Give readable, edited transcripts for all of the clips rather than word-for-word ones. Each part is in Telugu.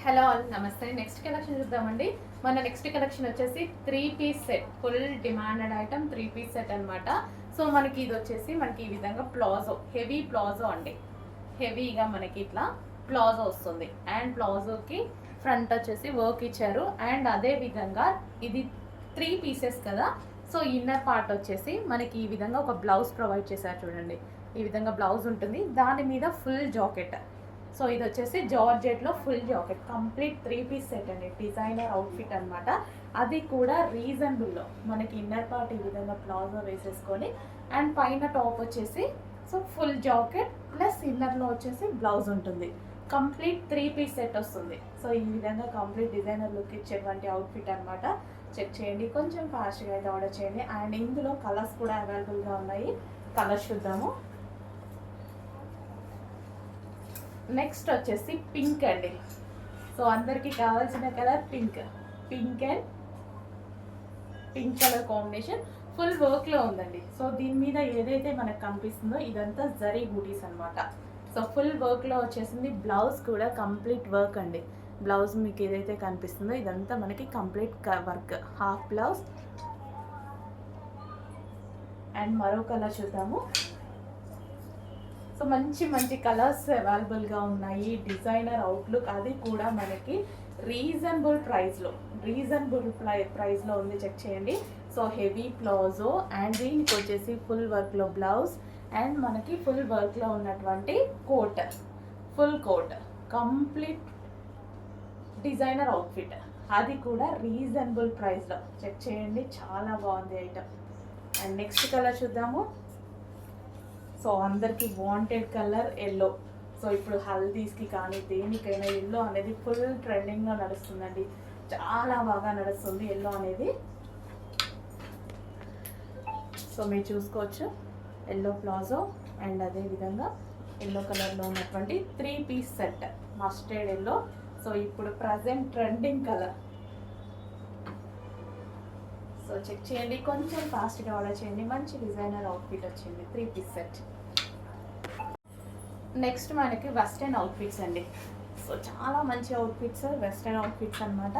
హలో ఆల్ నమస్తే. నెక్స్ట్ కలెక్షన్ చూద్దామండి. మన నెక్స్ట్ కలెక్షన్ వచ్చేసి 3 piece set, full demanded item 3 piece set అనమాట. సో మనకి ఇది వచ్చేసి మనకి ఈ విధంగా ప్లాజో, హెవీ ప్లాజో అండి. హెవీగా మనకి ఇట్లా ప్లాజో వస్తుంది అండ్ ప్లాజోకి ఫ్రంట్ వచ్చేసి వర్క్ ఇచ్చారు అండ్ అదే విధంగా ఇది 3 పీసెస్ కదా. సో ఇన్నర్ పార్ట్ వచ్చేసి మనకి ఈ విధంగా ఒక బ్లౌజ్ ప్రొవైడ్ చేశారు చూడండి. ఈ విధంగా బ్లౌజ్ ఉంటుంది, దాని మీద ఫుల్ జాకెట్. సో ఇది వచ్చేసి జార్జెట్లో full jacket, complete 3 piece set అండి. డిజైనర్ అవుట్ఫిట్ అనమాట. అది కూడా రీజనబుల్లో మనకి ఇన్నర్ పార్ట్ ఈ విధంగా ప్లాజో వేసేసుకొని అండ్ పైన టాప్ వచ్చేసి సో ఫుల్ జాకెట్ ప్లస్ ఇన్నర్లో వచ్చేసి బ్లౌజ్ ఉంటుంది. కంప్లీట్ 3 పీస్ సెట్ వస్తుంది. సో ఈ విధంగా కంప్లీట్ డిజైనర్ లుక్ ఇచ్చేటువంటి అవుట్ఫిట్ అనమాట. చెక్ చేయండి, కొంచెం ఫాస్ట్గా అయితే ఆర్డర్ చేయండి. అండ్ ఇందులో కలర్స్ కూడా అవైలబుల్గా ఉన్నాయి. కలర్స్ చూద్దాము. నెక్స్ట్ వచ్చేసి పింక్ అండి. సో అందరికీ కావాల్సిన colour pink. Pink and pink colour combination full వర్క్లో ఉందండి. సో దీని మీద ఏదైతే మనకు కనిపిస్తుందో ఇదంతా జరీ బూటీస్ అనమాట. సో ఫుల్ వర్క్లో వచ్చేసింది. బ్లౌజ్ కూడా కంప్లీట్ వర్క్ అండి. బ్లౌజ్ మీకు ఏదైతే కనిపిస్తుందో ఇదంతా మనకి complete work. Half blouse and మరో కలర్ చూద్దాము. సో మంచి మంచి కలర్స్ అవైలబుల్గా ఉన్నాయి. డిజైనర్ అవుట్లుక్, అది కూడా మనకి రీజనబుల్ ప్రైస్లో ఉంది. చెక్ చేయండి. సో హెవీ ప్లాజో అండ్ దీనికి వచ్చేసి ఫుల్ వర్క్లో బ్లౌజ్ అండ్ మనకి ఫుల్ వర్క్లో ఉన్నటువంటి coat, full coat, complete designer outfit, అది కూడా రీజనబుల్ ప్రైస్లో. చెక్ చేయండి, చాలా బాగుంది ఐటమ్. అండ్ నెక్స్ట్ కలర్ చూద్దాము. సో అందరికీ వాంటెడ్ కలర్ ఎల్లో. సో ఇప్పుడు హల్దీస్కి కానీ దేనికైనా ఎల్లో అనేది ఫుల్ ట్రెండింగ్లో నడుస్తుందండి. చాలా బాగా నడుస్తుంది ఎల్లో అనేది. సో మీరు చూసుకోవచ్చు, ఎల్లో ప్లాజో అండ్ అదేవిధంగా ఎల్లో కలర్లో ఉన్నటువంటి 3 piece set, mustard yellow. So ఇప్పుడు present trending colour. So check చేయండి, కొంచెం ఫాస్ట్గా ఆర్డర్ చేయండి. మంచి డిజైనర్ అవుట్ఫిట్ వచ్చింది 3 పీస్ సెట్. నెక్స్ట్ మనకి వెస్ట్రన్ అవుట్ఫిట్స్ అండి. సో చాలా మంచి అవుట్ఫిట్స్, వెస్ట్రన్ అవుట్ఫిట్స్ అనమాట.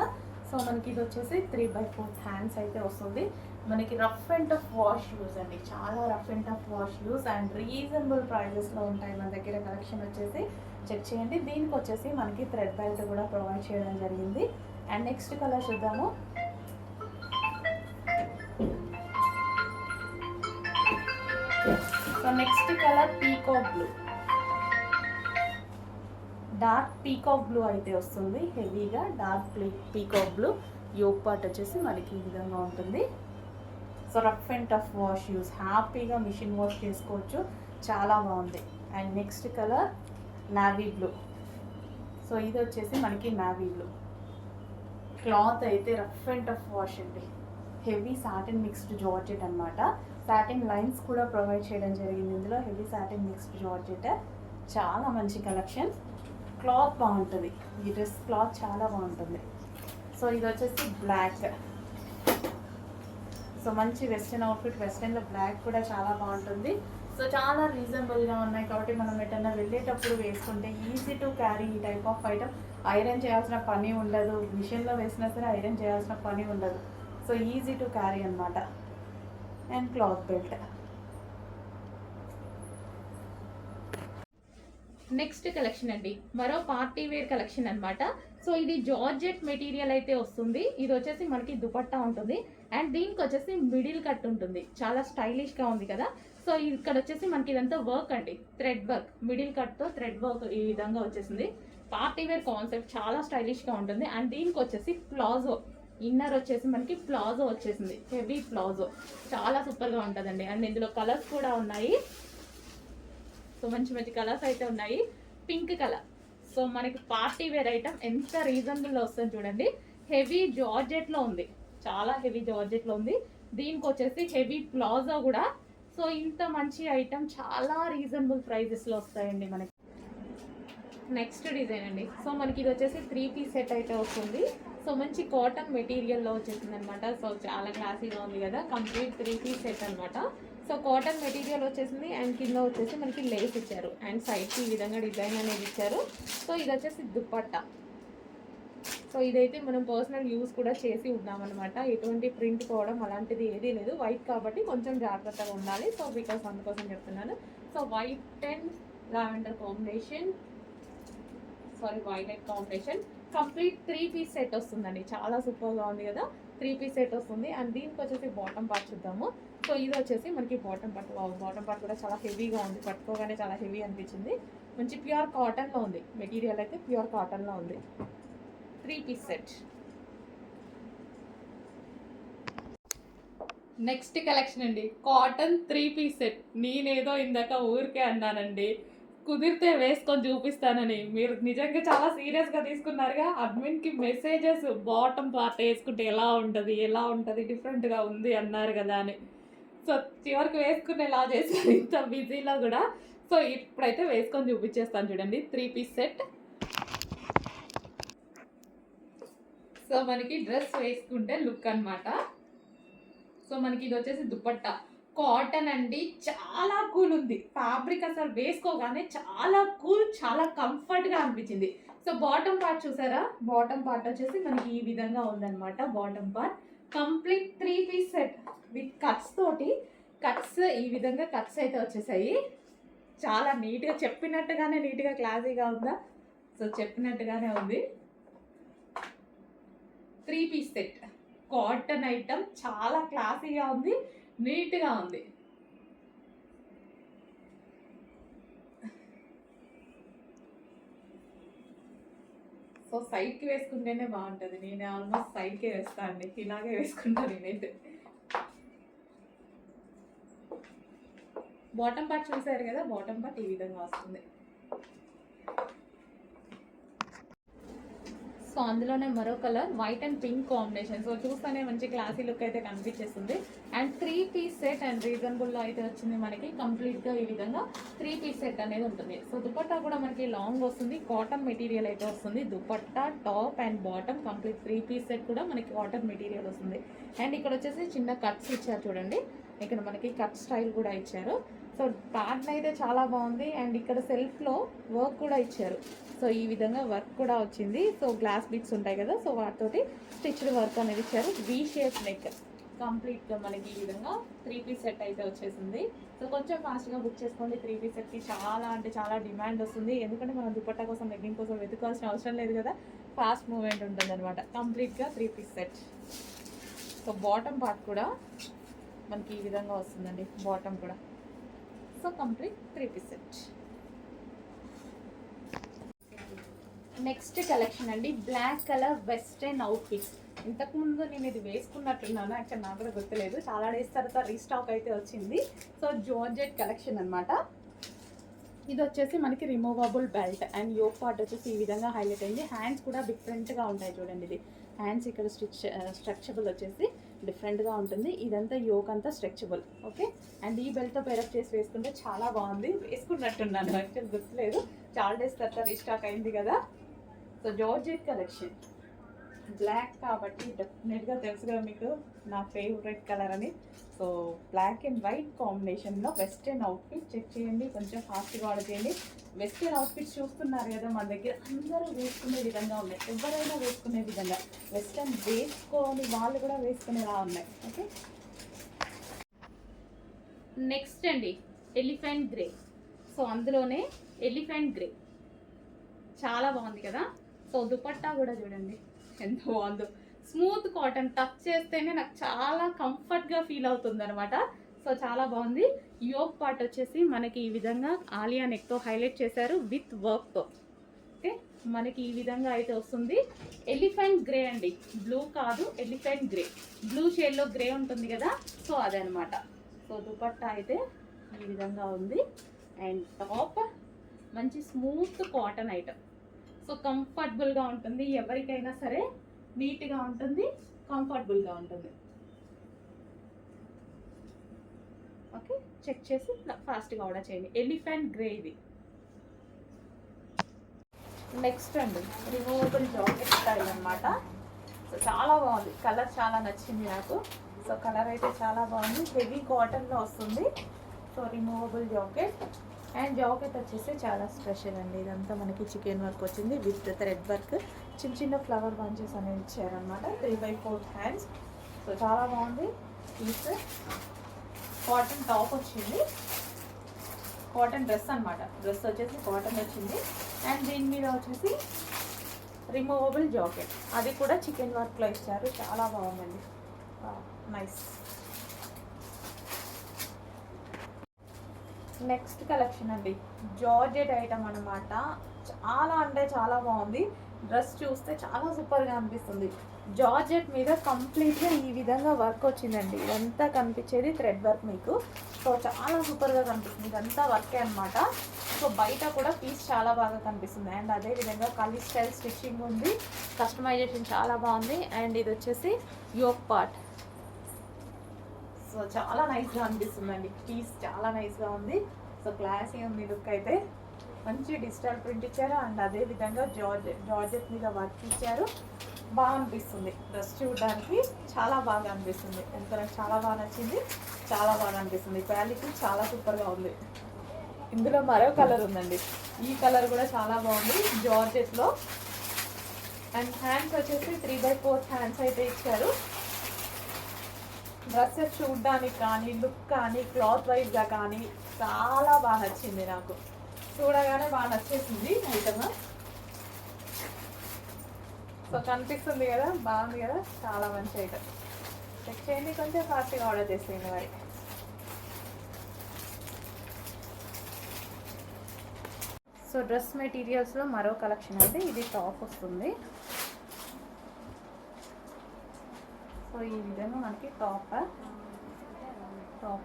సో మనకి ఇది వచ్చేసి 3/4 హ్యాండ్స్ అయితే వస్తుంది. మనకి rough and tough wash use అండి. చాలా rough and tough wash use and reasonable ప్రైజెస్లో ఉంటాయి మన దగ్గర. కలెక్షన్ వచ్చేసి చెక్ చేయండి. దీనికి వచ్చేసి మనకి థ్రెడ్ బెల్ట్ కూడా ప్రొవైడ్ చేయడం జరిగింది. అండ్ నెక్స్ట్ కలర్ చూద్దాము. So next colour peacock blue, dark peacock blue అయితే వస్తుంది. హెవీగా dark peacock blue. Yoke part వచ్చేసి మనకి ఈ విధంగా ఉంటుంది. So rough and tough wash use, హ్యాపీగా మిషన్ వాష్ చేసుకోవచ్చు. చాలా బాగుంది. And next colour navy blue. So ఇది వచ్చేసి మనకి నావీ బ్లూ. క్లాత్ అయితే రఫ్ అండ్ టఫ్ వాష్ అండి. హెవీ సాటిన్ మిక్స్డ్ జార్జెట్ అనమాట. సాటిన్ లైన్స్ కూడా ప్రొవైడ్ చేయడం జరిగింది ఇందులో. హెవీ సాటిన్ మిక్స్డ్ జార్జెట్, చాలా మంచి కలెక్షన్. క్లాత్ బాగుంటుంది, ఈ డ్రెస్ క్లాత్ చాలా బాగుంటుంది. సో ఇది వచ్చేసి బ్లాక్. సో మంచి వెస్ట్రన్ అవుట్ఫిట్, వెస్ట్రన్లో బ్లాక్ కూడా చాలా బాగుంటుంది. సో చాలా రీజనబుల్గా ఉన్నాయి కాబట్టి మనం ఎటన్నా వెళ్ళేటప్పుడు వేసుకుంటే ఈజీ టు క్యారీ. ఈ టైప్ ఆఫ్ ఐటమ్ ఐరన్ చేయాల్సిన పని ఉండదు, మిషన్లో వేసినా సరే ఐరన్ చేయాల్సిన పని ఉండదు. సో ఈజీ టు క్యారీ అనమాట. And cloth belt. Next collection అండి, మరో పార్టీ వేర్ కలెక్షన్ అనమాట. సో ఇది జార్జెట్ మెటీరియల్ అయితే వస్తుంది. ఇది వచ్చేసి మనకి దుపట్టా ఉంటుంది అండ్ దీనికి వచ్చేసి మిడిల్ కట్ ఉంటుంది. చాలా స్టైలిష్గా ఉంది కదా. సో ఇక్కడ వచ్చేసి మనకి ఇదంతా వర్క్ అండి, థ్రెడ్ వర్క్, మిడిల్ కట్తో థ్రెడ్ వర్క్ ఈ విధంగా వచ్చేసింది. పార్టీ వేర్ కాన్సెప్ట్, చాలా స్టైలిష్గా ఉంటుంది. అండ్ దీనికి వచ్చేసి ప్లాజో, ఇన్నర్ వచ్చేసి మనకి ప్లాజో వచ్చేసింది, హెవీ ప్లాజో. చాలా సూపర్గా ఉంటుందండి. అండ్ ఇందులో కలర్స్ కూడా ఉన్నాయి. సో మంచి మంచి కలర్స్ అయితే ఉన్నాయి. Pink colour. సో మనకి పార్టీ వేర్ ఐటమ్ ఎంత రీజనబుల్లో వస్తుంది చూడండి. హెవీ జార్జెట్లో ఉంది, చాలా హెవీ జార్జెట్లో ఉంది. దీనికి వచ్చేసి హెవీ ప్లాజో కూడా. సో ఇంత మంచి ఐటమ్ చాలా రీజనబుల్ ప్రైజెస్లో వస్తాయండి మనకి. నెక్స్ట్ డిజైన్ అండి. సో మనకి ఇది వచ్చేసి 3 పీస్ సెట్ అయితే వస్తుంది. సో మంచి కాటన్ మెటీరియల్లో వచ్చేసింది అనమాట. సో చాలా క్లాసీగా ఉంది కదా. కంప్లీట్ 3 పీస్ సెట్ అనమాట. సో కాటన్ మెటీరియల్ వచ్చేసింది అండ్ కింద వచ్చేసి మనకి లేస్ ఇచ్చారు అండ్ సైడ్కి ఈ విధంగా డిజైన్ అనేది ఇచ్చారు. సో ఇది వచ్చేసి దుపట్టా. సో ఇదైతే మనం పర్సనల్ యూస్ కూడా చేసి ఉన్నామన్నమాట. ఎటువంటి ప్రింట్ పోవడం అలాంటిది ఏదీ లేదు. వైట్ కాబట్టి కొంచెం జాగ్రత్తగా ఉండాలి. సో బికాస్ అందుకోసం చెప్తున్నాను. So white and lavender combination, sorry violet combination, complete 3 piece set వస్తుందండి. చాలా సూపర్గా ఉంది కదా. 3 పీస్ సెట్ వస్తుంది. అండ్ దీనికి వచ్చేసి బాటమ్ పార్ట్ చూద్దాము. సో ఇది వచ్చేసి మనకి బాటమ్ పార్ట్. బాటమ్ పార్ట్ కూడా చాలా హెవీగా ఉంది. పట్టుకోగానే చాలా హెవీ అనిపించింది. మంచి ప్యూర్ కాటన్లో ఉంది. మెటీరియల్ అయితే ప్యూర్ కాటన్లో ఉంది. 3 పీస్ సెట్. నెక్స్ట్ కలెక్షన్ అండి, కాటన్ 3 పీస్ సెట్. నేనేదో ఇందాక ఊరికే అన్నానండి, కుదిరితే వేసుకొని చూపిస్తానని. మీరు నిజంగా చాలా సీరియస్గా తీసుకున్నారుగా. అడ్మిన్కి మెసేజెస్ బాటమ్ పార్ట్ వేసుకుంటే ఎలా ఉంటుంది డిఫరెంట్గా ఉంది అన్నారు కదా అని. సో చివరికి వేసుకునేలా చేశారు ఇంత బిజీలో కూడా. సో ఇప్పుడైతే వేసుకొని చూపించేస్తాను చూడండి. 3 పీస్ సెట్. సో మనకి డ్రెస్ వేసుకుంటే లుక్ అనమాట. సో మనకి ఇది వచ్చేసి దుపట్టా కాటన్ అండి. చాలా కూల్ ఉంది ఫ్యాబ్రిక్. అసలు వేసుకోగానే చాలా కూల్, చాలా కంఫర్ట్గా అనిపించింది. సో బాటమ్ పార్ట్ చూసారా. బాటమ్ పార్ట్ వచ్చేసి మనకి ఈ విధంగా ఉందన్నమాట. Bottom part complete 3 piece set with cuts తోటి. కట్స్ ఈ విధంగా కట్స్ అయితే వచ్చేసాయి. చాలా నీట్గా, చెప్పినట్టుగానే నీట్గా క్లాసీగా ఉందా. సో చెప్పినట్టుగానే ఉంది. 3 పీస్ సెట్ కాటన్ ఐటమ్, చాలా క్లాసీగా ఉంది, నీట్గా ఉంది. సో సైడ్కి వేసుకుంటేనే బాగుంటుంది. నేను ఆల్మోస్ట్ సైడ్కే వేస్తాను అండి. ఇలాగే వేసుకుంటాను నేనైతే. బాటమ్ పార్ట్ చూసారు కదా. బాటమ్ పార్ట్ ఈ విధంగా వస్తుంది. సో అందులోనే మరో colour white and pink combination. So చూస్తేనే మంచి క్లాసీ లుక్ అయితే కనిపించేస్తుంది. అండ్ 3 పీస్ సెట్ అండ్ రీజనబుల్లో అయితే వచ్చింది మనకి. కంప్లీట్గా ఈ విధంగా 3 పీస్ సెట్ అనేది ఉంటుంది. సో దుపట్టా కూడా మనకి లాంగ్ వస్తుంది. కాటన్ మెటీరియల్ అయితే వస్తుంది. Dupatta, top and bottom complete 3 piece set కూడా మనకి కాటన్ మెటీరియల్ వస్తుంది. అండ్ ఇక్కడ వచ్చేసి చిన్న కట్స్ ఇచ్చారు చూడండి. ఇక్కడ మనకి కట్ స్టైల్ కూడా ఇచ్చారు. సో ప్యాటర్న్ అయితే చాలా బాగుంది. అండ్ ఇక్కడ సెల్ఫ్లో వర్క్ కూడా ఇచ్చారు. సో ఈ విధంగా వర్క్ కూడా వచ్చింది. సో గ్లాస్ బిట్స్ ఉంటాయి కదా. సో వాటితోటి స్టిచ్డ్ వర్క్ అనేది ఇచ్చారు. వీ షేప్ నెక్ కంప్లీట్గా మనకి ఈ విధంగా 3 పీస్ సెట్ అయితే వచ్చేసింది. సో కొంచెం ఫాస్ట్గా బుక్ చేసుకోండి. 3 పీస్ సెట్కి చాలా అంటే చాలా డిమాండ్ వస్తుంది. ఎందుకంటే మనం దుపట్టా కోసం, లెగ్గింగ్ కోసం వెతుకోవాల్సిన అవసరం లేదు కదా. ఫాస్ట్ మూవ్మెంట్ ఉంటుంది అనమాట. కంప్లీట్గా 3 piece set. So bottom part కూడా మనకి ఈ విధంగా వస్తుందండి. బాటమ్ కూడా. So complete 3 piece set. Next collection అండి, బ్లాక్ కలర్ వెస్టర్న్ అవుట్ఫిట్స్. ఇంతకుముందు నేను ఇది వేసుకున్నట్టున్నాను. యాక్చువల్ నాకు కూడా గుర్తులేదు. చాలా డేస్ తర్వాత రీస్టాక్ అయితే వచ్చింది. సో జార్జెట్ కలెక్షన్ అనమాట. ఇది వచ్చేసి మనకి removable belt and yoke part వచ్చేసి ఈ విధంగా హైలైట్ అయింది. హ్యాండ్స్ కూడా డిఫరెంట్గా ఉంటాయి చూడండి. ఇది హ్యాండ్స్ ఇక్కడ స్ట్రెచబుల్ వచ్చేసి డిఫరెంట్గా ఉంటుంది. ఇదంతా యోక్ అంతా స్ట్రెచబుల్. ఓకే. అండ్ ఈ బెల్ట్తో పేరప్ చేసి వేసుకుంటే చాలా బాగుంది. వేసుకున్నట్టున్నాను, యాక్చువల్ గుర్తులేదు. చాలా డేస్ తర్వాత రీస్టాక్ అయింది కదా. సో జార్జెట్ కలెక్షన్ బ్లాక్ కాబట్టి డెఫినెట్గా తెలుసుగా మీకు నా ఫేవరెట్ కలర్ అని. సో బ్లాక్ అండ్ వైట్ కాంబినేషన్లో వెస్టర్న్ అవుట్ఫిట్ చెక్ చేయండి. కొంచెం ఫాస్ట్గా ఆర్డర్ చేయండి. వెస్టర్న్ అవుట్ఫిట్స్ చూస్తున్నారు కదా మన దగ్గర. అందరూ వేసుకునే విధంగా ఉన్నాయి. ఎవరైనా వేసుకునే విధంగా, వెస్టర్న్ వేసుకోని వాళ్ళు కూడా వేసుకునేలా ఉన్నాయి. ఓకే. నెక్స్ట్ అండి ఎలిఫెంట్ గ్రే. సో అందులోనే ఎలిఫెంట్ గ్రే చాలా బాగుంది కదా. సో దుపట్టా కూడా చూడండి ఎంత బాగుందో. స్మూత్ కాటన్, టచ్ చేస్తేనే నాకు చాలా కంఫర్ట్గా ఫీల్ అవుతుంది అనమాట. సో చాలా బాగుంది. యోక్ పార్ట్ వచ్చేసి మనకి ఈ విధంగా ఆలియా నెక్తో హైలైట్ చేశారు విత్ వర్క్తో. ఓకే. మనకి ఈ విధంగా అయితే వస్తుంది. ఎలిఫెంట్ గ్రే అండి, బ్లూ కాదు, ఎలిఫెంట్ గ్రే. బ్లూ షేడ్లో గ్రే ఉంటుంది కదా. సో అదనమాట. సో దుపట్టా అయితే ఈ విధంగా ఉంది. అండ్ టాప్ మంచి స్మూత్ కాటన్ ఐటమ్. సో కంఫర్టబుల్గా ఉంటుంది. ఎవరికైనా సరే నీట్గా ఉంటుంది, కంఫర్టబుల్గా ఉంటుంది. ఓకే. చెక్ చేసి ఫాస్ట్గా ఆర్డర్ చేయండి. ఎలిఫెంట్ గ్రే ఇది. నెక్స్ట్ అండి రిమూవబుల్ జాకెట్ స్టైల్ అనమాట. సో చాలా బాగుంది. కలర్ చాలా నచ్చింది నాకు. సో కలర్ అయితే చాలా బాగుంది. హెవీ కాటన్లో వస్తుంది. So removable jacket. And jacket వచ్చేసి చాలా స్పెషల్ అండి. ఇదంతా మనకి చికెన్ వర్క్ వచ్చింది విత్ థ్రెడ్ వర్క్. చిన్న చిన్న ఫ్లవర్ బంచెస్ అనేవి ఇచ్చారనమాట. 3/4 హ్యాండ్స్. సో చాలా బాగుంది పీస్. కాటన్ టాప్ వచ్చింది, కాటన్ డ్రెస్ అనమాట. డ్రెస్ వచ్చేసి కాటన్ వచ్చింది. అండ్ దీని మీద వచ్చేసి రిమూవబుల్ జాకెట్, అది కూడా చికెన్ వర్క్లో ఇచ్చారు. చాలా బాగుందండి, నైస్. నెక్స్ట్ కలెక్షన్ అండి, జార్జెట్ ఐటమ్ అనమాట. చాలా అంటే చాలా బాగుంది. డ్రెస్ చూస్తే చాలా సూపర్గా అనిపిస్తుంది. జార్జెట్ మీద కంప్లీట్గా ఈ విధంగా వర్క్ వచ్చిందండి. ఇదంతా కనిపించేది థ్రెడ్ వర్క్ మీకు. సో చాలా సూపర్గా కనిపిస్తుంది, ఇదంతా వర్కే అనమాట. సో బయట కూడా పీస్ చాలా బాగా కనిపిస్తుంది. అండ్ అదేవిధంగా కలీ స్టైల్ స్టిచ్చింగ్ ఉంది, కస్టమైజేషన్ చాలా బాగుంది. అండ్ ఇది వచ్చేసి యోక్ పార్ట్. సో చాలా నైస్గా అనిపిస్తుందండి, పీస్ చాలా నైస్గా ఉంది. సో క్లాసీ ఉంది లుక్ అయితే. మంచి డిజిటల్ ప్రింట్ ఇచ్చారు. అండ్ అదేవిధంగా జార్జెట్ మీద వర్క్ ఇచ్చారు. బాగా అనిపిస్తుంది, డ్రెస్ చూడడానికి చాలా బాగా అనిపిస్తుంది. నాకు చాలా బాగా నచ్చింది, చాలా బాగా అనిపిస్తుంది. క్వాలిటీ చాలా సూపర్గా ఉంది. ఇందులో మరో కలర్ ఉందండి, ఈ కలర్ కూడా చాలా బాగుంది జార్జెట్లో. అండ్ హ్యాండ్స్ వచ్చేసి 3/4 హ్యాండ్స్ అయితే ఇచ్చారు. డ్రెస్సెస్ చూడడానికి కానీ, లుక్ కానీ, క్లాత్ వైజ్గా కానీ చాలా బాగా నచ్చింది నాకు. చూడగానే బాగా నచ్చేసింది ఐటమ్. సో కనిపిస్తుంది కదా, బాగుంది కదా, చాలా మంచి ఐటమ్. చెక్ చేయండి, కొంచెం ఫాస్ట్గా ఆర్డర్ చేసేయండి మరి. సో డ్రెస్ మెటీరియల్స్లో మరో కలెక్షన్ అంటే ఇది టాప్ వస్తుంది. సో ఈ విధంగా మనకి టాప్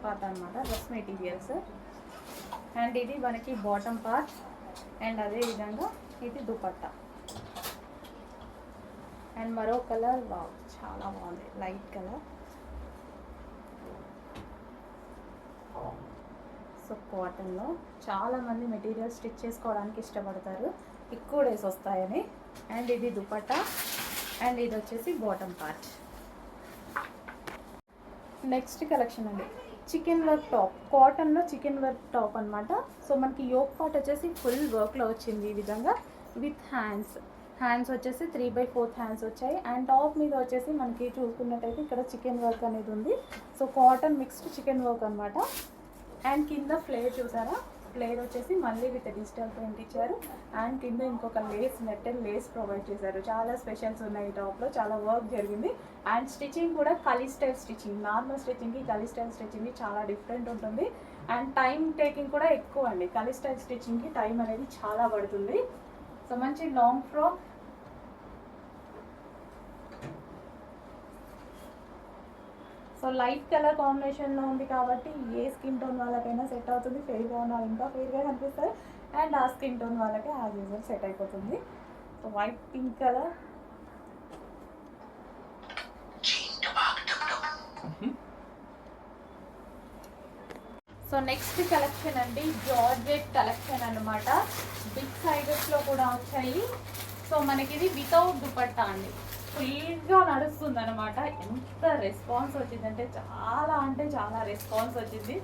పార్ట్ అనమాట, డ్రెస్ మెటీరియల్స్. అండ్ ఇది మనకి బాటమ్ పార్ట్. అండ్ అదే విధంగా ఇది దుపట్టా. అండ్ మరో కలర్, వావ్ చాలా బాగుంది, లైట్ కలర్. సో కాటన్లో చాలామంది మెటీరియల్ స్టిచ్ చేసుకోవడానికి ఇష్టపడతారు, ఎక్కువ డేస్ వస్తాయని. అండ్ ఇది దుపట్టా. అండ్ ఇది వచ్చేసి బాటమ్ పార్ట్. నెక్స్ట్ కలెక్షన్ అండి, చికెన్ వర్క్ టాప్. కాటన్లో చికెన్ వర్క్ టాప్ అనమాట. సో మనకి యోక్ పార్ట్ వచ్చేసి ఫుల్ వర్క్లో వచ్చింది ఈ విధంగా విత్ హ్యాండ్స్ వచ్చేసి 3/4 హ్యాండ్స్ వచ్చాయి. అండ్ టాప్ మీద వచ్చేసి మనకి చూసుకున్నట్టయితే ఇక్కడ చికెన్ వర్క్ అనేది ఉంది. So cotton mixed chicken work అనమాట. అండ్ కింద ఫ్లేర్ చూసారా, ఫ్లేర్ వచ్చేసి మళ్ళీ విత్ డిజిటల్ ప్రింట్ ఇచ్చారు. అండ్ కింద ఇంకొక నెట్టెడ్ లేస్ ప్రొవైడ్ చేశారు. చాలా స్పెషల్స్ ఉన్నాయి ఈ టాప్లో, చాలా వర్క్ జరిగింది. అండ్ స్టిచ్చింగ్ కూడా కలీ స్టైల్ స్టిచ్చింగ్, నార్మల్ స్టిచ్చింగ్కి కలీ స్టైల్ స్టిచ్చింగ్కి చాలా డిఫరెంట్ ఉంటుంది. అండ్ టైం టేకింగ్ కూడా ఎక్కువ అండి. కలీ స్టైల్ స్టిచ్చింగ్కి టైం అనేది చాలా పడుతుంది. సో మంచి long frock. So light colour కాంబినేషన్లో ఉంది కాబట్టి ఏ స్కిన్ టోన్ వాళ్ళకైనా సెట్ అవుతుంది. ఫెయిర్గా ఉన్న వాళ్ళు ఇంకా ఫెయిర్గా కనిపిస్తారు. అండ్ ఆ స్కిన్ టోన్ వాళ్ళకి యాజ్ యూజువల్ సెట్ అయిపోతుంది. So white pink colour. So next collection అండి, జార్జెట్ కలెక్షన్ అనమాట. బిగ్ సైజెస్లో కూడా వచ్చాయి. సో మనకి ఇది వితౌట్ దుపట్టా అండి, ఫుల్గా నడుస్తుంది అనమాట. ఎంత రెస్పాన్స్ వచ్చిందంటే చాలా అంటే చాలా రెస్పాన్స్ వచ్చింది.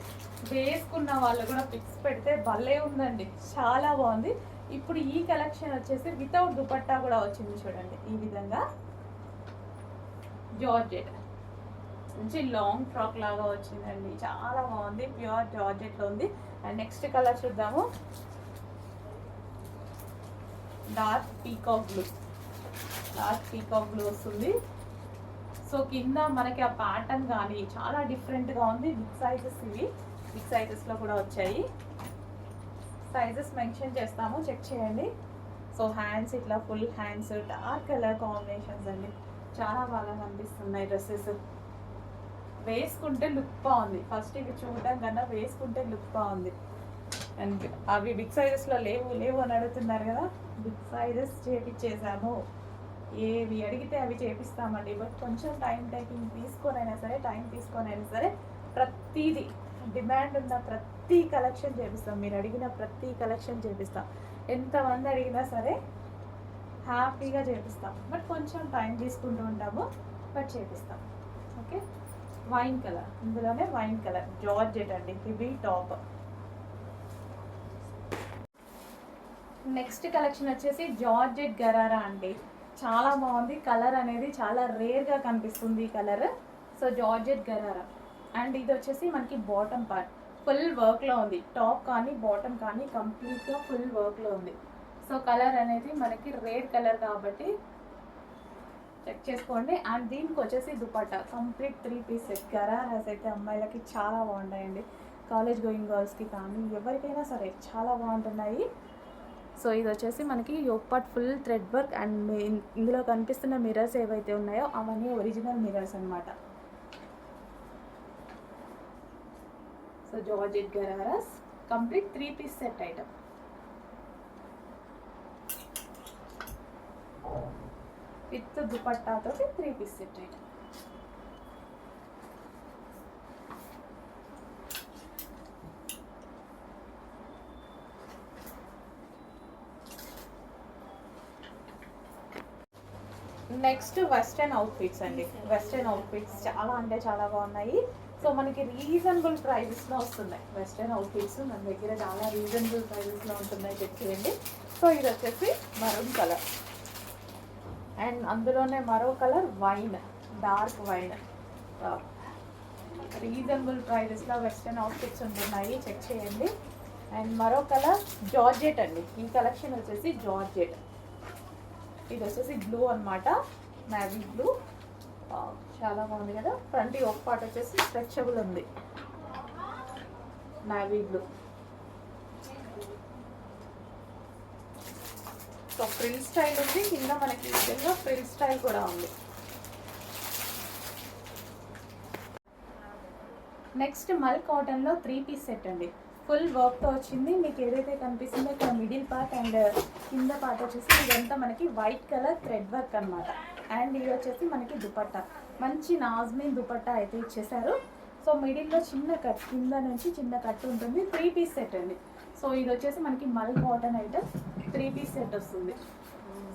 వేసుకున్న వాళ్ళు కూడా పిక్స్ పెడితే భలే ఉందండి, చాలా బాగుంది. ఇప్పుడు ఈ కలెక్షన్ వచ్చేసి వితౌట్ దుపట్టా కూడా వచ్చింది చూడండి. ఈ విధంగా జార్జెట్ మంచి లాంగ్ ఫ్రాక్ లాగా వచ్చిందండి, చాలా బాగుంది. ప్యూర్ జార్జెట్లో ఉంది. అండ్ నెక్స్ట్ కలర్ చూద్దాము, డార్క్ పీకాక్ బ్లూ వస్తుంది. సో కింద మనకి ఆ ప్యాటర్న్ కానీ చాలా డిఫరెంట్గా ఉంది. బిగ్ సైజెస్ ఇవి, బిగ్ సైజెస్లో కూడా వచ్చాయి. సైజెస్ మెన్షన్ చేస్తాము, చెక్ చేయండి. సో హ్యాండ్స్ ఇట్లా full hands, dark colour combinations అండి, చాలా బాగా కనిపిస్తున్నాయి డ్రెస్సెస్. వేసుకుంటే లుక్ బాగుంది. ఫస్ట్ ఇవి చూడడం కన్నా వేసుకుంటే లుక్ బాగుంది. అండ్ అవి బిగ్ సైజెస్లో లేవు అని అడుగుతున్నారు కదా, బిగ్ సైజెస్ చేపించేసాము. ఏవి అడిగితే అవి చేపిస్తామండి. బట్ కొంచెం టైం తీసుకొనైనా సరే ప్రతిదీ డిమాండ్ ఉన్న ప్రతి కలెక్షన్ చేపిస్తాం. మీరు అడిగిన ప్రతి కలెక్షన్ చేపిస్తాం. ఎంతమంది అడిగినా సరే హ్యాపీగా చేపిస్తాం. బట్ కొంచెం టైం తీసుకుంటూ ఉంటాము, బట్ చేపిస్తాం. ఓకే, వైన్ కలర్, ఇందులోనే వైన్ కలర్ జార్జెట్ అండి, హెవీ టాప్. నెక్స్ట్ కలెక్షన్ వచ్చేసి జార్జెట్ గరారా అండి. చాలా బాగుంది. కలర్ అనేది చాలా రేర్గా కనిపిస్తుంది ఈ colour. So georgette gharara. And ఇది వచ్చేసి మనకి బాటమ్ పార్ట్ ఫుల్ వర్క్లో ఉంది. టాప్ కానీ బాటమ్ కానీ కంప్లీట్గా ఫుల్ వర్క్లో ఉంది. సో కలర్ అనేది మనకి రేర్ కలర్ కాబట్టి చెక్ చేసుకోండి. అండ్ దీనికి వచ్చేసి dupatta complete 3 piece set. Ghararas అయితే అమ్మాయిలకి చాలా బాగుంటాయండి. కాలేజ్ గోయింగ్ గర్ల్స్కి కానీ ఎవరికైనా సరే చాలా బాగుంటున్నాయి. సో ఇది వచ్చేసి మనకి yoke part full thread work. And ఇందులో కనిపిస్తున్న మిర్రర్స్ ఏవైతే ఉన్నాయో అవన్నీ ఒరిజినల్ మిర్రర్స్ అనమాట. So georgette ghararas complete 3 piece set item. With దుపట్టాతో 3 piece set item. Next western outfits అండి. వెస్టర్న్ అవుట్ఫిట్స్ చాలా అంటే చాలా బాగున్నాయి. సో మనకి రీజనబుల్ ప్రైజెస్లో వస్తున్నాయి వెస్టర్న్ అవుట్ఫిట్స్. మన దగ్గర చాలా రీజనబుల్ ప్రైజెస్లో ఉంటున్నాయి, చెక్ చేయండి. సో ఇది వచ్చేసి మరూన్ కలర్ అండ్ అందులోనే మరో colour wine, dark wine. Reasonable ప్రైజెస్లో వెస్టర్న్ అవుట్ఫిట్స్ ఉంటున్నాయి, చెక్ చేయండి. అండ్ మరో కలర్ జార్జెట్ అండి. ఈ కలెక్షన్ వచ్చేసి జార్జెట్. ఇది వచ్చేసి బ్లూ అనమాట, నావీ బ్లూ. చాలా బాగుంది కదా. ఫ్రంట్ ఒక పార్ట్ వచ్చేసి స్ట్రెచబుల్ ఉంది, navy blue. So frill style ఉంది, కింద మనకి విధంగా ఫ్రిల్ స్టైల్ కూడా ఉంది. నెక్స్ట్ మల్ కాటన్లో 3 పీస్ సెట్ అండి. ఫుల్ వర్క్తో వచ్చింది. మీకు ఏదైతే కనిపిస్తుందో ఇక్కడ మిడిల్ పార్ట్ అండ్ కింద పార్ట్ వచ్చేసి ఇదంతా మనకి వైట్ కలర్ థ్రెడ్ వర్క్ అనమాట. అండ్ ఇది వచ్చేసి మనకి దుపట్టా, మంచి నాజ్మీన్ దుపట్టా అయితే ఇచ్చేసారు. సో మిడిల్లో చిన్న కట్, కింద నుంచి చిన్న కట్ ఉంటుంది. 3 పీస్ సెట్ అండి. సో ఇది వచ్చేసి మనకి మల్ కాటన్ ఐటమ్ 3 పీస్ సెట్ వస్తుంది.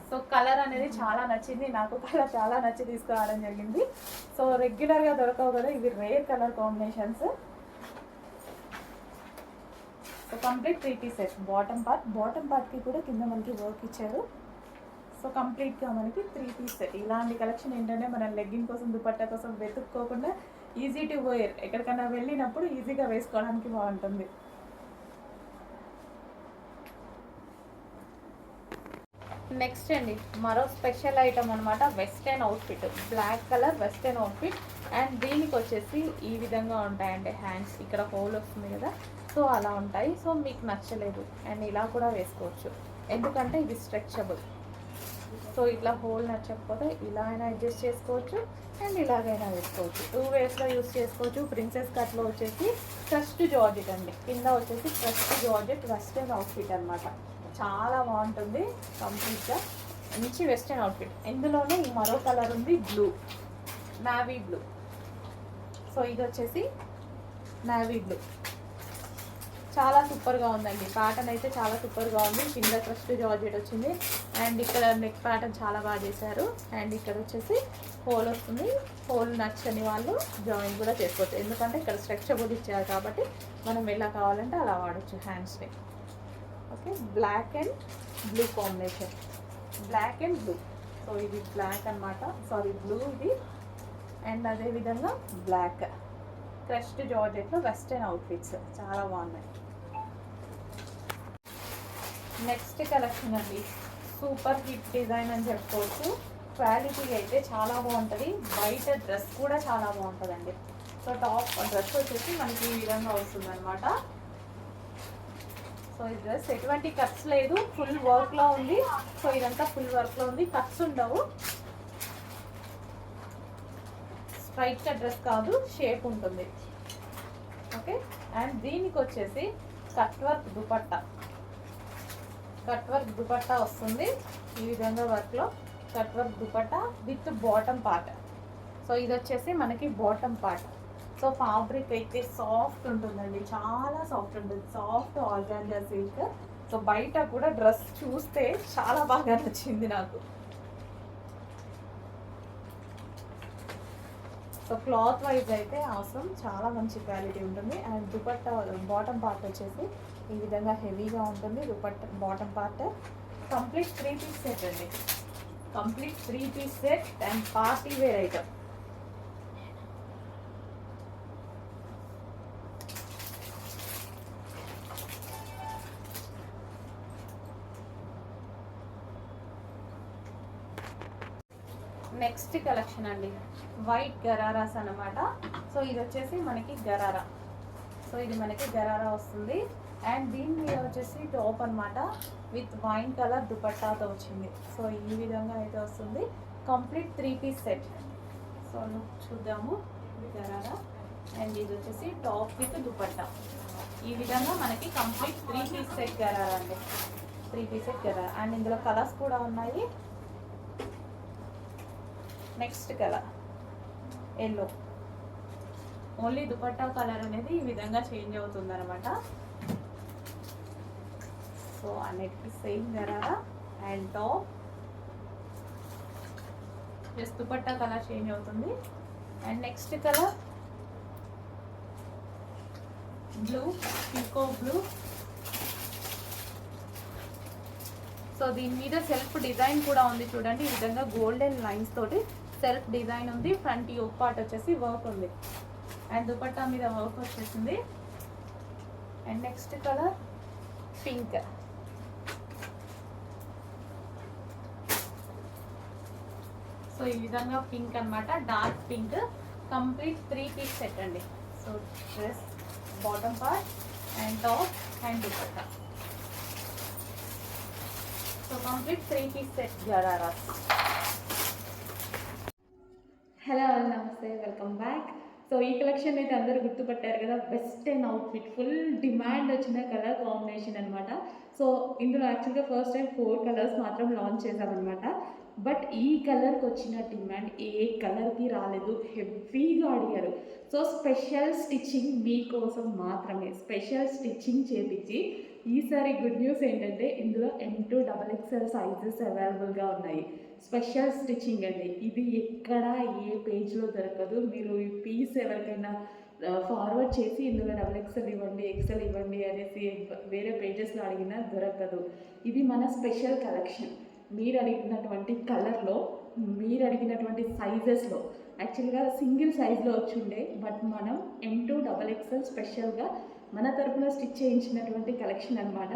సో కలర్ అనేది చాలా నచ్చింది నాకు. కలర్ చాలా నచ్చి తీసుకురావడం జరిగింది. సో రెగ్యులర్గా దొరకవు కదా, ఇవి rare colour combinations. So complete 3 piece set. Bottom పార్ట్కి కూడా కింద మనకి వర్క్ ఇచ్చారు. సో కంప్లీట్గా మనకి 3 పీస్ సెట్. ఇలాంటి కలెక్షన్ ఏంటంటే మనం లెగ్గింగ్ కోసం, దుపట్టా కోసం వెతుక్కోకుండా ఈజీ టు వేర్, ఎక్కడికైనా వెళ్ళినప్పుడు ఈజీగా వేసుకోవడానికి బాగుంటుంది. నెక్స్ట్ అండి మరో స్పెషల్ ఐటమ్ అనమాట, western outfit. Black colour western outfit. And దీనికి వచ్చేసి ఈ విధంగా ఉంటాయండి హ్యాండ్స్. ఇక్కడ హోల్ వస్తుంది కదా, సో అలా ఉంటాయి. సో మీకు నచ్చలేదు అండ్ ఇలా కూడా వేసుకోవచ్చు, ఎందుకంటే ఇది స్ట్రెచబుల్. సో ఇట్లా హోల్ నచ్చకపోతే ఇలా అయినా అడ్జస్ట్ చేసుకోవచ్చు అండ్ ఇలాగైనా వేసుకోవచ్చు. 2 వేస్లో యూస్ చేసుకోవచ్చు. ప్రిన్సెస్ కట్లో వచ్చేసి క్రస్ట్ జార్జెట్ అండి. కింద వచ్చేసి క్రస్ట్ జార్జెట్ వెస్టర్న్ అవుట్ఫిట్ అనమాట. చాలా బాగుంటుంది, కంప్లీట్గా మంచి వెస్టర్న్ అవుట్ఫిట్. ఇందులోనే ఈ మరో కలర్ ఉంది, బ్లూ, నావీ బ్లూ. సో ఇది వచ్చేసి నావీ బ్లూ. చాలా సూపర్గా ఉందండి. ప్యాటర్న్ అయితే చాలా సూపర్గా ఉంది. కింద క్రస్ట్ జార్జెట్ వచ్చింది అండ్ ఇక్కడ నెక్ ప్యాటర్న్ చాలా బాగా చేశారు. అండ్ ఇక్కడ వచ్చేసి హోల్ వస్తుంది. హోల్ నచ్చని వాళ్ళు జాయిన్ కూడా చేసుకోవచ్చు, ఎందుకంటే ఇక్కడ స్ట్రెచబుల్ ఇచ్చారు కాబట్టి మనం ఎలా కావాలంటే అలా వాడచ్చు హ్యాండ్స్ని. Okay, black and blue combination, black and blue. So ఇది బ్లాక్ అనమాట, సారీ బ్లూ ఇది. అండ్ అదేవిధంగా బ్లాక్ క్రస్ట్ జార్జెట్లో వెస్టర్న్ అవుట్ఫిట్స్ చాలా బాగున్నాయి. నెక్స్ట్ కలెక్షన్ అండి, సూపర్ హిట్ డిజైన్ అని చెప్పుకోవచ్చు. క్వాలిటీ అయితే చాలా బాగుంటుంది. బయట డ్రెస్ కూడా చాలా బాగుంటుందండి. సో టాప్ డ్రెస్ వచ్చేసి మనకి ఈ విధంగా వస్తుంది అనమాట. సో ఈ డ్రెస్ ఎటువంటి కట్స్ లేదు, ఫుల్ వర్క్లో ఉంది. సో ఇదంతా ఫుల్ వర్క్లో ఉంది, కట్స్ ఉండవు. స్ట్రైట్ డ్రెస్ కాదు, షేప్ ఉంటుంది. ఓకే, అండ్ దీనికి వచ్చేసి cut work dupatta, cut work dupatta వస్తుంది ఈ విధంగా. వర్క్లో cut work dupatta with bottom part. So ఇది వచ్చేసి మనకి బాటమ్ పార్ట్. సో ఫ్యాబ్రిక్ అయితే సాఫ్ట్ ఉంటుందండి, చాలా సాఫ్ట్ ఉంటుంది, సాఫ్ట్ ఆర్గాంజా సిల్క్. సో బయట కూడా డ్రెస్ చూస్తే చాలా బాగా నచ్చింది నాకు. సో క్లాత్ వైజ్ అయితే అవసరం, చాలా మంచి క్వాలిటీ ఉంటుంది. అండ్ దుపట్టా బాటమ్ పార్ట్ వచ్చేసి ఈ విధంగా హెవీగా ఉంటుంది. Dupatta bottom part complete 3 piece set అండి. కంప్లీట్ 3-piece set and party wear item. Next collection అండి, వైట్ గరారాస్ అనమాట. సో ఇది వచ్చేసి మనకి గరారా. సో ఇది మనకి గరారా వస్తుంది అండ్ దీని మీద వచ్చేసి టాప్ అనమాట విత్ వైన్ కలర్ దుపట్టాతో వచ్చింది. సో ఈ విధంగా అయితే వస్తుంది. Complete 3-piece set. సో చూద్దాము గరారా. అండ్ ఇది వచ్చేసి టాప్ విత్ దుపట్టా. ఈ విధంగా మనకి కంప్లీట్ 3-piece సెట్ గరారా అండి. 3-piece set gharara. అండ్ ఇందులో కలర్స్ కూడా ఉన్నాయి. Next colour yellow. Only dupatta colour అనేది ఈ విధంగా చేంజ్ అవుతుంది అనమాట. సో అన్నిటికీ same gharara and top. Just dupatta colour change అవుతుంది. And next colour blue, peacock blue. So దీని మీద సెల్ఫ్ డిజైన్ కూడా ఉంది చూడండి. ఈ విధంగా గోల్డెన్ లైన్స్ తోటి సెల్ఫ్ డిజైన్ ఉంది. ఫ్రంట్ యోక్ పార్ట్ వచ్చేసి వర్క్ ఉంది అండ్ దుపట్టా మీద వర్క్ వచ్చేసింది. And next colour pink. So ఈ విధంగా పింక్ అనమాట, dark pink. Complete 3-piece set అండి. So dress, bottom part and top and dupatta. So complete 3-piece set ghararas. Hello నమస్తే, వెల్కమ్ బ్యాక్. సో ఈ కలెక్షన్ అయితే అందరూ గుర్తుపట్టారు కదా, వెస్టర్న్ అవుట్ఫిట్, ఫుల్ డిమాండ్ వచ్చిన కలర్ కాంబినేషన్ అనమాట. సో ఇందులో యాక్చువల్గా ఫస్ట్ టైం 4 కలర్స్ మాత్రం లాంచ్ చేసామన్నమాట. బట్ ఈ కలర్కి వచ్చిన డిమాండ్ ఏ కలర్కి రాలేదు, హెవీగా అడిగారు. సో స్పెషల్ స్టిచ్చింగ్ మీకోసం మాత్రమే స్పెషల్ స్టిచ్చింగ్ చేపించి, ఈసారి గుడ్ న్యూస్ ఏంటంటే ఇందులో M2XXL సైజెస్ అవైలబుల్గా ఉన్నాయి. స్పెషల్ స్టిచ్చింగ్ అండి. ఇది ఎక్కడ ఏ పేజ్లో దొరకదు. మీరు ఈ పీస్ ఎవరికైనా ఫార్వర్డ్ చేసి ఇందులో XXL ఇవ్వండి, XL ఇవ్వండి అనేసి వేరే పేజెస్లో అడిగినా దొరకదు. ఇది మన స్పెషల్ కలెక్షన్. మీరు అడిగినటువంటి కలర్లో, మీరు అడిగినటువంటి సైజెస్లో, యాక్చువల్గా సింగిల్ సైజ్లో వచ్చి ఉండే, బట్ మనం M2XXL స్పెషల్గా మన తరపున స్టిచ్ చేయించినటువంటి కలెక్షన్ అనమాట.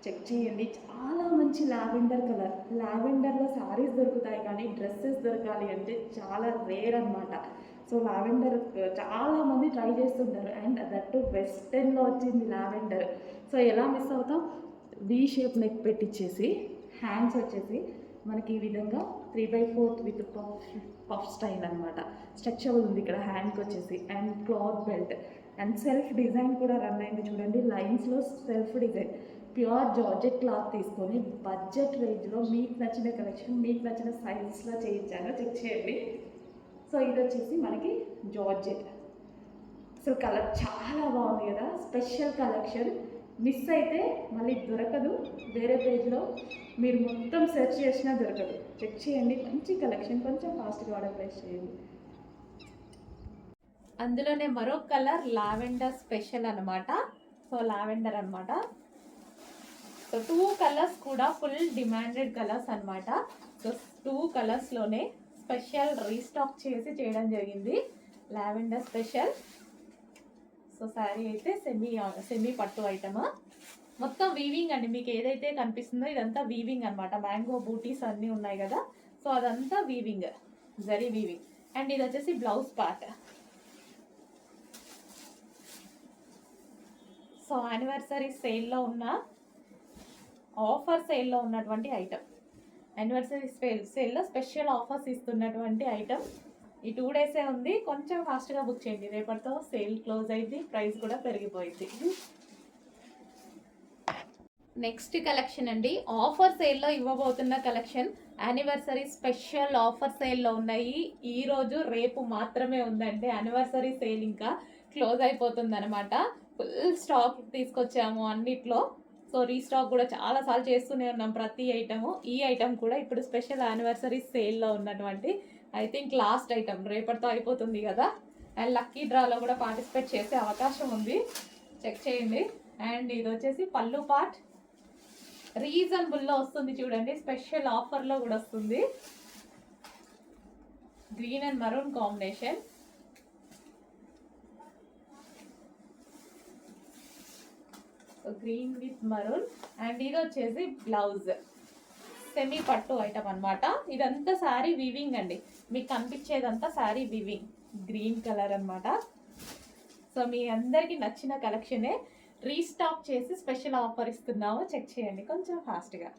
చెక్ చేయండి, చాలా మంచి లావెండర్ కలర్. లావెండర్లో శారీస్ దొరుకుతాయి కానీ డ్రెస్సెస్ దొరకాలి అంటే చాలా రేర్ అనమాట. సో లావెండర్ చాలామంది ట్రై చేస్తుంటారు అండ్ దట్టు వెస్టర్న్లో వచ్చింది లావెండర్. సో ఎలా మిస్ అవుతాం? వీ షేప్ నెక్ పెట్టించేసి హ్యాండ్స్ వచ్చేసి మనకి ఈ విధంగా 3/4 విత్ పఫ్ స్టైల్ అనమాట. స్ట్రెచబుల్ ఉంది ఇక్కడ హ్యాండ్కి వచ్చేసి. And cloth belt and self design కూడా రన్ అయింది చూడండి. లైన్స్లో self design. Pure georgette cloth తీసుకొని బడ్జెట్ రేంజ్లో మీకు నచ్చిన కలెక్షన్, మీకు నచ్చిన సైజెస్లో చేయించాను. చెక్ చేయండి. సో ఇది వచ్చేసి మనకి జార్జెట్. అసలు కలర్ చాలా బాగుంది కదా, స్పెషల్ కలెక్షన్. మిస్ అయితే మళ్ళీ దొరకదు. వేరే పేజ్లో మీరు మొత్తం సెర్చ్ చేసినా దొరకదు. చెక్ చేయండి, మంచి కలెక్షన్. కొంచెం ఫాస్ట్గా ఆర్డర్ ప్లేస్ చేయండి. అందులోనే మరో కలర్ లావెండర్ స్పెషల్ అనమాట. సో లావెండర్ అనమాట. సో 2 కలర్స్ కూడా ఫుల్ డిమాండెడ్ కలర్స్ అనమాట. సో 2 కలర్స్లోనే స్పెషల్ రీస్టాక్ చేసి చేయడం జరిగింది. Lavender special. సో శారీ అయితే సెమీ పట్టు ఐటమ్. మొత్తం వీవింగ్ అండి. మీకు ఏదైతే కనిపిస్తుందో ఇదంతా వీవింగ్ అనమాట. మ్యాంగో బూటీస్ అన్నీ ఉన్నాయి కదా, సో అదంతా వీవింగ్, జరీ వీవింగ్. అండ్ ఇది వచ్చేసి బ్లౌజ్ పార్ట్. సో యానివర్సరీ సేల్లో ఉన్న, ఆఫర్ సేల్లో ఉన్నటువంటి ఐటమ్. యానివర్సరీ సేల్లో స్పెషల్ ఆఫర్స్ ఇస్తున్నటువంటి ఐటమ్. ఈ 2 డేసే ఉంది. కొంచెం ఫాస్ట్గా బుక్ చేయండి, రేపటితో సేల్ క్లోజ్ అయింది, ప్రైస్ కూడా పెరిగిపోయింది. నెక్స్ట్ కలెక్షన్ అండి, ఆఫర్ సేల్లో ఇవ్వబోతున్న కలెక్షన్. యానివర్సరీ స్పెషల్ ఆఫర్ సేల్లో ఉన్నాయి. ఈరోజు రేపు మాత్రమే ఉందండి. యానివర్సరీ సేల్ ఇంకా క్లోజ్ అయిపోతుంది అనమాట. ఫుల్ స్టాక్ తీసుకొచ్చాము అన్నిట్లో. సో రీస్టాక్ కూడా చాలాసార్లు చేస్తూనే ఉన్నాం ప్రతి ఐటము. ఈ ఐటమ్ కూడా ఇప్పుడు స్పెషల్ యానివర్సరీ సేల్లో ఉన్నటువంటి, ఐ థింక్ లాస్ట్ ఐటమ్, రేపటితో అయిపోతుంది కదా. అండ్ లక్కీ డ్రాలో కూడా పార్టిసిపేట్ చేసే అవకాశం ఉంది, చెక్ చేయండి. అండ్ ఇది వచ్చేసి పళ్ళు పార్ట్. రీజనబుల్లో వస్తుంది చూడండి, స్పెషల్ ఆఫర్లో కూడా వస్తుంది. Green and maroon combination. Green with maroon. And ఇది వచ్చేసి బ్లౌజ్, సెమీ పట్టు ఐటమ్ అన్నమాట. ఇదంతా శారీ వీవింగ్ అండి, మీకు కనిపించేదంతా శారీ వీవింగ్, గ్రీన్ కలర్ అన్నమాట. సో మీ అందరికి నచ్చిన కలెక్షనే రీస్టాక్ చేసి స్పెషల్ ఆఫర్ ఇస్తున్నాము, చెక్ చేయండి కొంచెం ఫాస్ట్గా.